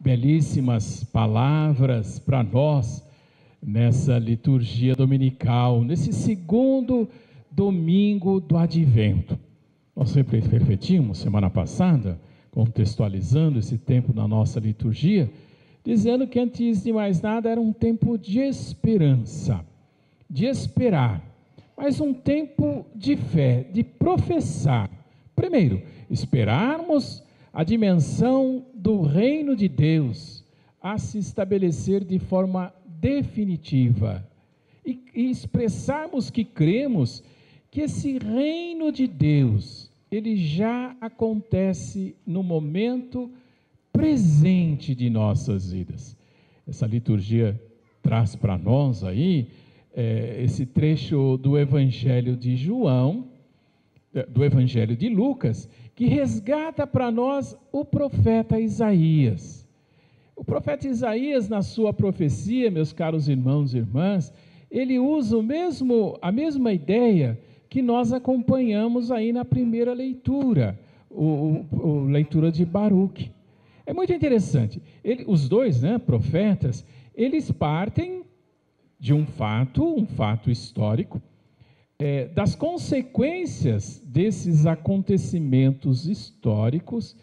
belíssimas palavras para nós nessa liturgia dominical, nesse segundo domingo do Advento. Nós sempre refletimos semana passada, contextualizando esse tempo na nossa liturgia, dizendo que antes de mais nada era um tempo de esperança, de esperar, mas um tempo de fé, de professar. Primeiro, esperarmos a dimensão do reino de Deus a se estabelecer de forma definitiva e expressarmos que cremos que esse reino de Deus, ele já acontece no momento presente de nossas vidas. Essa liturgia traz para nós aí esse trecho do Evangelho de João, do Evangelho de Lucas, que resgata para nós o profeta Isaías. O profeta Isaías, na sua profecia, meus caros irmãos e irmãs, ele usa a mesma ideia que nós acompanhamos aí na primeira leitura, a leitura de Baruque. É muito interessante. Os dois, profetas, eles partem de um fato histórico, das consequências desses acontecimentos históricos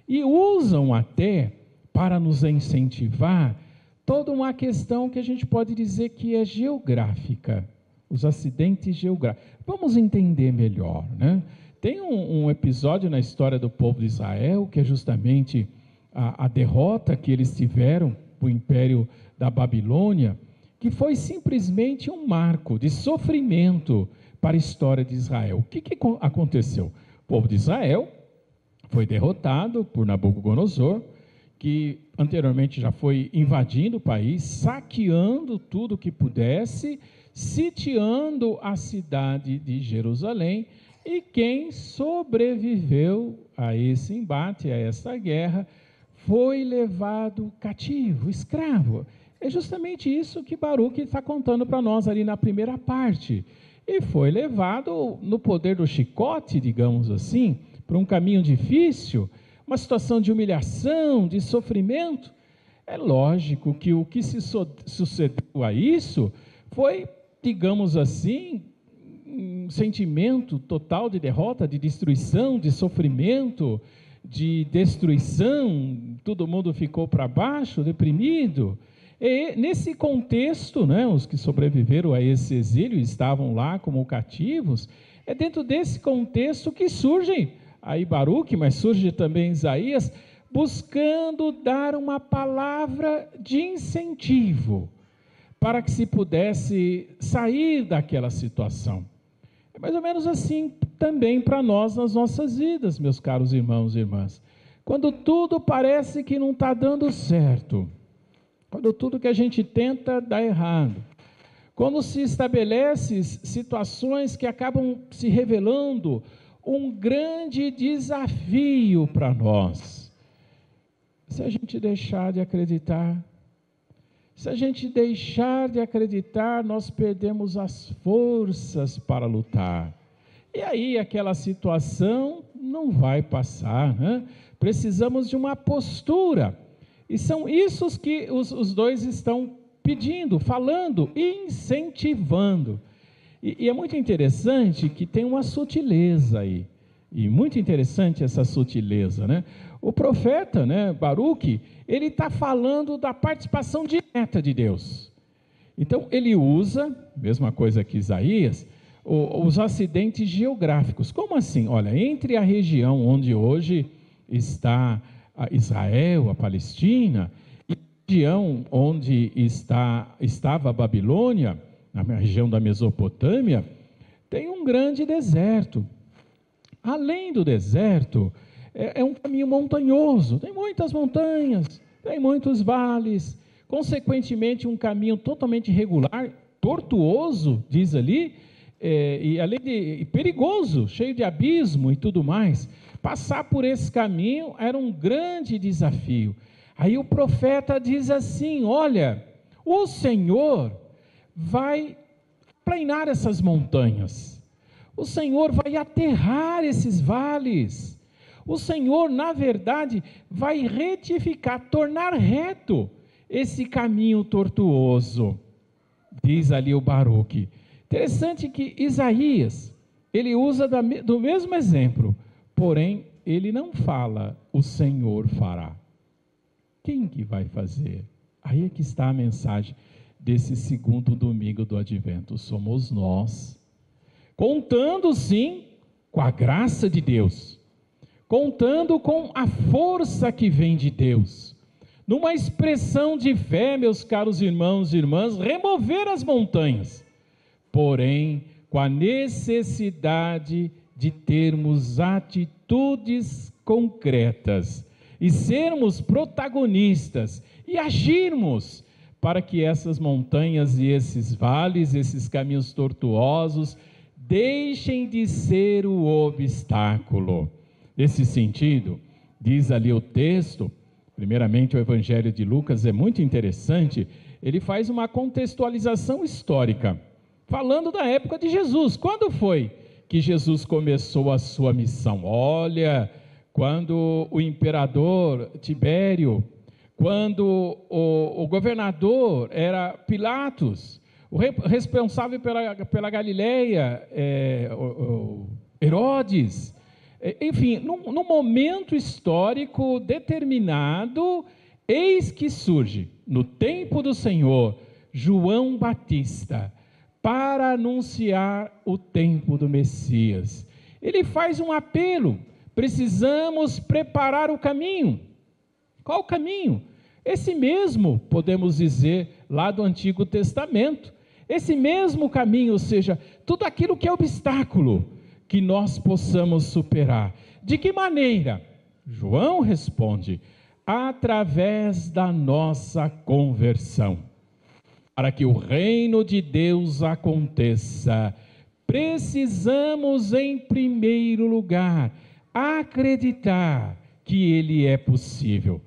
e usam até para nos incentivar toda uma questão que a gente pode dizer que é geográfica, os acidentes geográficos. Vamos entender melhor, né? Tem um episódio na história do povo de Israel que é justamente a derrota que eles tiveram para o Império da Babilônia, que foi simplesmente um marco de sofrimento para a história de Israel. O que aconteceu? O povo de Israel foi derrotado por Nabucodonosor, que anteriormente já foi invadindo o país, saqueando tudo que pudesse, sitiando a cidade de Jerusalém, e quem sobreviveu a esse embate, a essa guerra, foi levado cativo, escravo. É justamente isso que Baruque está contando para nós ali na primeira parte. E foi levado no poder do chicote, digamos assim, para um caminho difícil, uma situação de humilhação, de sofrimento. É lógico que o que se sucedeu a isso foi, digamos assim, um sentimento total de derrota, de destruição, de sofrimento, de destruição. Todo mundo ficou para baixo, deprimido. E nesse contexto, os que sobreviveram a esse exílio estavam lá como cativos. É dentro desse contexto que surge aí Baruque, mas surge também Isaías, buscando dar uma palavra de incentivo para que se pudesse sair daquela situação. É mais ou menos assim também para nós nas nossas vidas, meus caros irmãos e irmãs. Quando tudo parece que não está dando certo, quando tudo que a gente tenta dá errado, quando se estabelece situações que acabam se revelando um grande desafio para nós, se a gente deixar de acreditar, nós perdemos as forças para lutar, e aí aquela situação não vai passar, Precisamos de uma postura, e são isso que os dois estão pedindo, falando, incentivando. E é muito interessante que tem uma sutileza aí, e muito interessante essa sutileza, O profeta, Baruque, ele está falando da participação direta de Deus. Então, ele usa, mesma coisa que Isaías, os acidentes geográficos. Como assim? Olha, entre a região onde hoje está Israel, a Palestina, e a região onde estava a Babilônia, na região da Mesopotâmia, tem um grande deserto. Além do deserto, é um caminho montanhoso, tem muitas montanhas, tem muitos vales, consequentemente um caminho totalmente irregular, tortuoso, diz ali, e além de perigoso, cheio de abismo e tudo mais. Passar por esse caminho era um grande desafio. Aí o profeta diz assim: olha, o Senhor vai planar essas montanhas, o Senhor vai aterrar esses vales, O Senhor, na verdade, vai retificar, tornar reto esse caminho tortuoso, diz ali o Baruque. Interessante que Isaías, ele usa do mesmo exemplo, porém, ele não fala, o Senhor fará. Quem que vai fazer? Aí é que está a mensagem desse segundo domingo do Advento. Somos nós, contando sim com a graça de Deus, contando com a força que vem de Deus, numa expressão de fé, meus caros irmãos e irmãs, remover as montanhas, porém, com a necessidade de termos atitudes concretas e sermos protagonistas e agirmos para que essas montanhas e esses vales, esses caminhos tortuosos, deixem de ser o obstáculo. Nesse sentido, diz ali o texto, primeiramente o Evangelho de Lucas é muito interessante, ele faz uma contextualização histórica, falando da época de Jesus. Quando foi que Jesus começou a sua missão? Olha, quando o imperador Tibério, quando o governador era Pilatos, o responsável pela Galileia, Herodes, enfim, num momento histórico determinado, eis que surge, no tempo do Senhor, João Batista, para anunciar o tempo do Messias. Ele faz um apelo, precisamos preparar o caminho. Qual o caminho? Esse mesmo, podemos dizer, lá do Antigo Testamento. Esse mesmo caminho, ou seja, tudo aquilo que é obstáculo, que nós possamos superar. De que maneira? João responde, através da nossa conversão. Para que o reino de Deus aconteça, precisamos, em primeiro lugar, acreditar que ele é possível.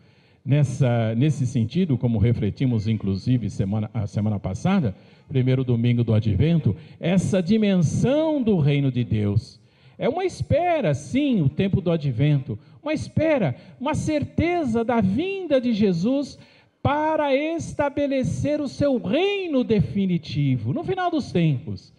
Nesse sentido, como refletimos inclusive a semana passada, primeiro domingo do Advento, essa dimensão do reino de Deus. É uma espera, sim, o tempo do Advento, uma espera, uma certeza da vinda de Jesus para estabelecer o seu reino definitivo, no final dos tempos.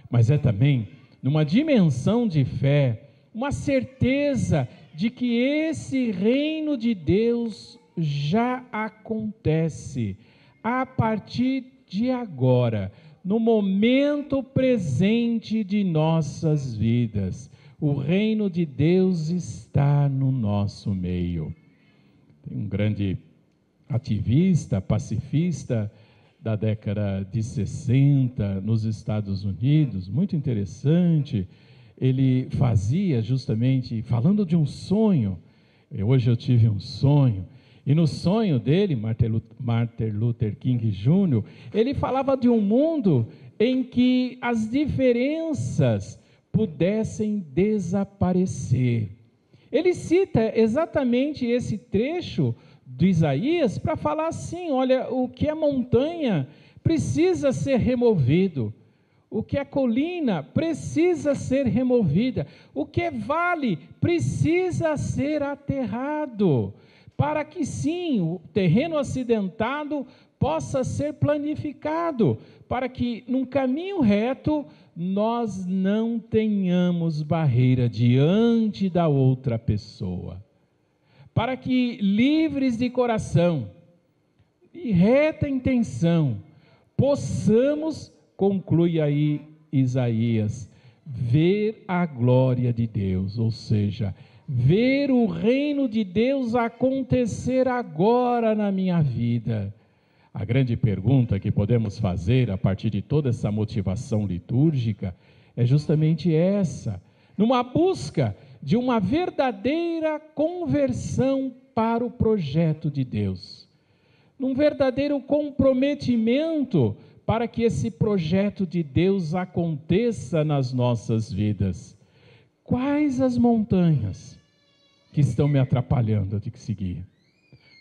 Mas é também numa dimensão de fé, uma certeza de que esse reino de Deus já acontece a partir de agora, no momento presente de nossas vidas. O reino de Deus está no nosso meio. Tem um grande ativista, pacifista da década de 60 nos Estados Unidos, muito interessante. Ele fazia justamente, falando de um sonho, hoje eu tive um sonho, e no sonho dele, Martin Luther King Jr., ele falava de um mundo em que as diferenças pudessem desaparecer. Ele cita exatamente esse trecho de Isaías para falar assim, olha, o que é montanha precisa ser removido, o que é colina precisa ser removida, o que é vale precisa ser aterrado, para que sim, o terreno acidentado possa ser planificado, para que num caminho reto nós não tenhamos barreira diante da outra pessoa, para que livres de coração e reta intenção possamos, conclui aí Isaías, ver a glória de Deus, ou seja, ver o reino de Deus acontecer agora na minha vida. A grande pergunta que podemos fazer a partir de toda essa motivação litúrgica é justamente essa, numa busca de uma verdadeira conversão para o projeto de Deus, num verdadeiro comprometimento para que esse projeto de Deus aconteça nas nossas vidas. Quais as montanhas que estão me atrapalhando de seguir?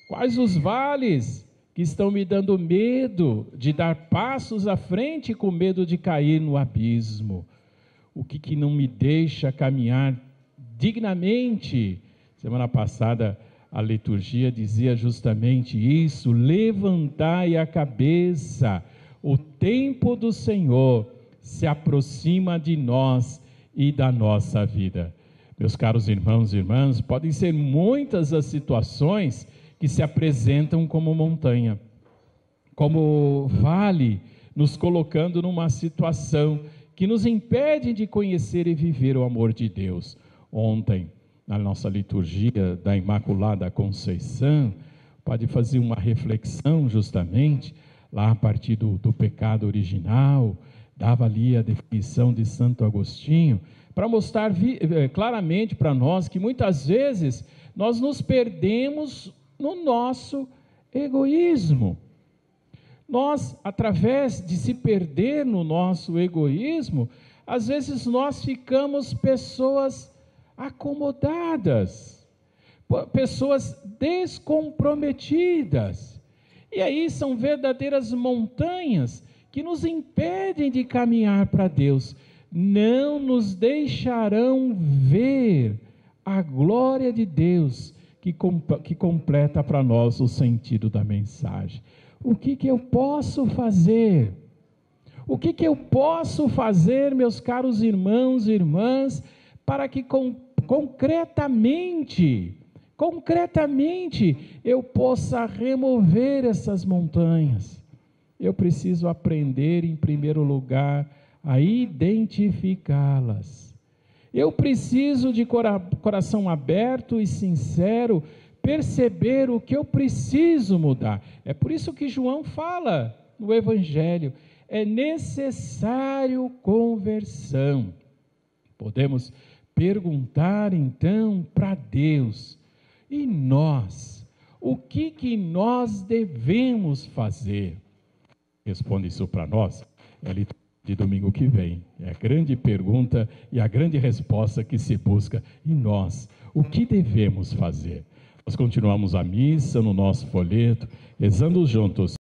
Quais os vales que estão me dando medo de dar passos à frente com medo de cair no abismo? O que não me deixa caminhar dignamente, Semana passada a liturgia dizia justamente isso: levantai a cabeça, o tempo do Senhor se aproxima de nós e da nossa vida. Meus caros irmãos e irmãs, podem ser muitas as situações que se apresentam como montanha, como vale, nos colocando numa situação que nos impede de conhecer e viver o amor de Deus. Ontem, na nossa liturgia da Imaculada Conceição, pode fazer uma reflexão justamente, lá a partir do pecado original, dava ali a definição de Santo Agostinho, para mostrar claramente para nós que muitas vezes nós nos perdemos no nosso egoísmo. Nós, através de se perder no nosso egoísmo, às vezes nós ficamos pessoas acomodadas, pessoas descomprometidas. E aí são verdadeiras montanhas que nos impedem de caminhar para Deus. Não nos deixarão ver a glória de Deus que completa para nós o sentido da mensagem. O que eu posso fazer? O que eu posso fazer, meus caros irmãos e irmãs, para que concretamente eu possa remover essas montanhas? Eu preciso aprender, em primeiro lugar, a identificá-las. Eu preciso de coração aberto e sincero, perceber o que eu preciso mudar. É por isso que João fala no Evangelho, é necessário conversão. Podemos perguntar então para Deus, e nós? O que nós devemos fazer? Responde isso para nós, de domingo que vem. É a grande pergunta e a grande resposta que se busca. E nós? O que devemos fazer? Nós continuamos a missa no nosso folheto, rezando juntos.